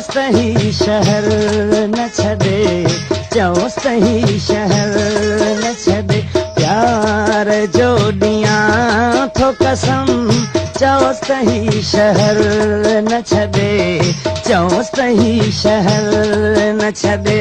सही शहर न छदे, चओ सही शहर न छदे, प्यार जो ॾियां थो कसम, चओ सही शहर न छदे, चओ सही शहर न छदे।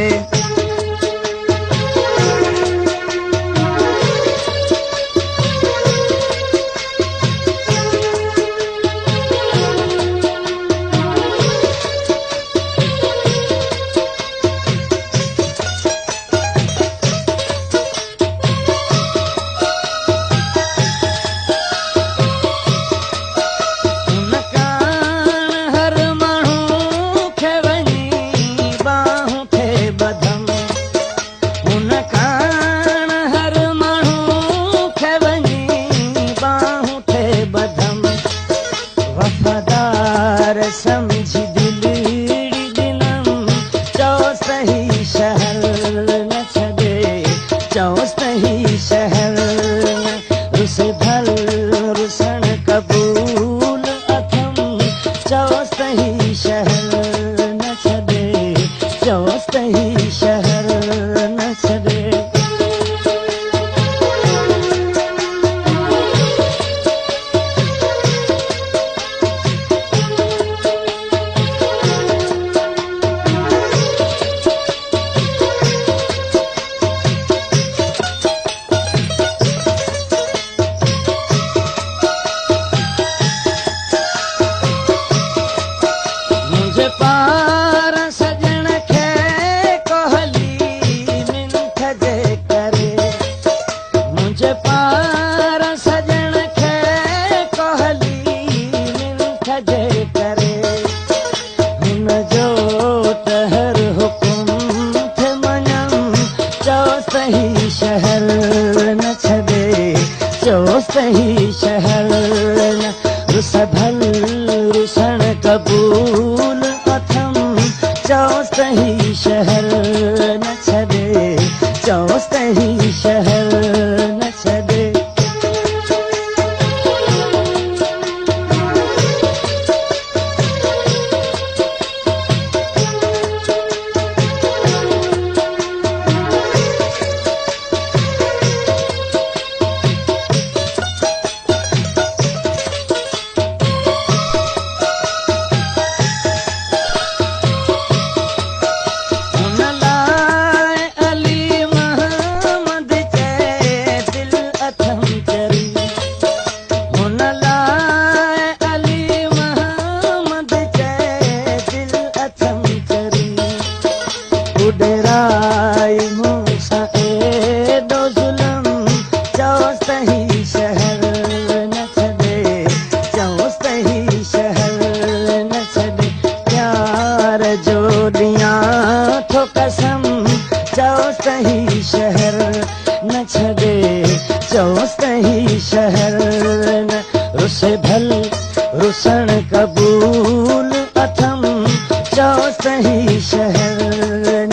समझी दिली दिनम, चओ सही शहर न छदे, चओ सही शहर न, रुस भल रुसण कबूल अथम, चओ सही शहर न छदे, चओ सही शहर न छदे। पार सजण खे कोहली मिंथ जे करे, मुंहिंजे पार सजण खे कोहली मिंथ जे करे, हिन जो त हर हुकुम थे मञम, चओ सही शहर न छदे, चओ सही शहर न, रुस भल रुसण कबूल अथम, चओ सही शहर न छदे, चओ सही शहर न छदे। उडराई मूसा एडो जुलम, चओ सही शहर न छदे, चओ सही शहर न छदे, प्यार जो ॾियां थो कसम, चओ सही शहर न छदे, चओ सही शहर न, रुस भल रुसण कबूल अथम, चओ सही शहर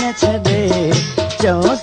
न छदे, चओ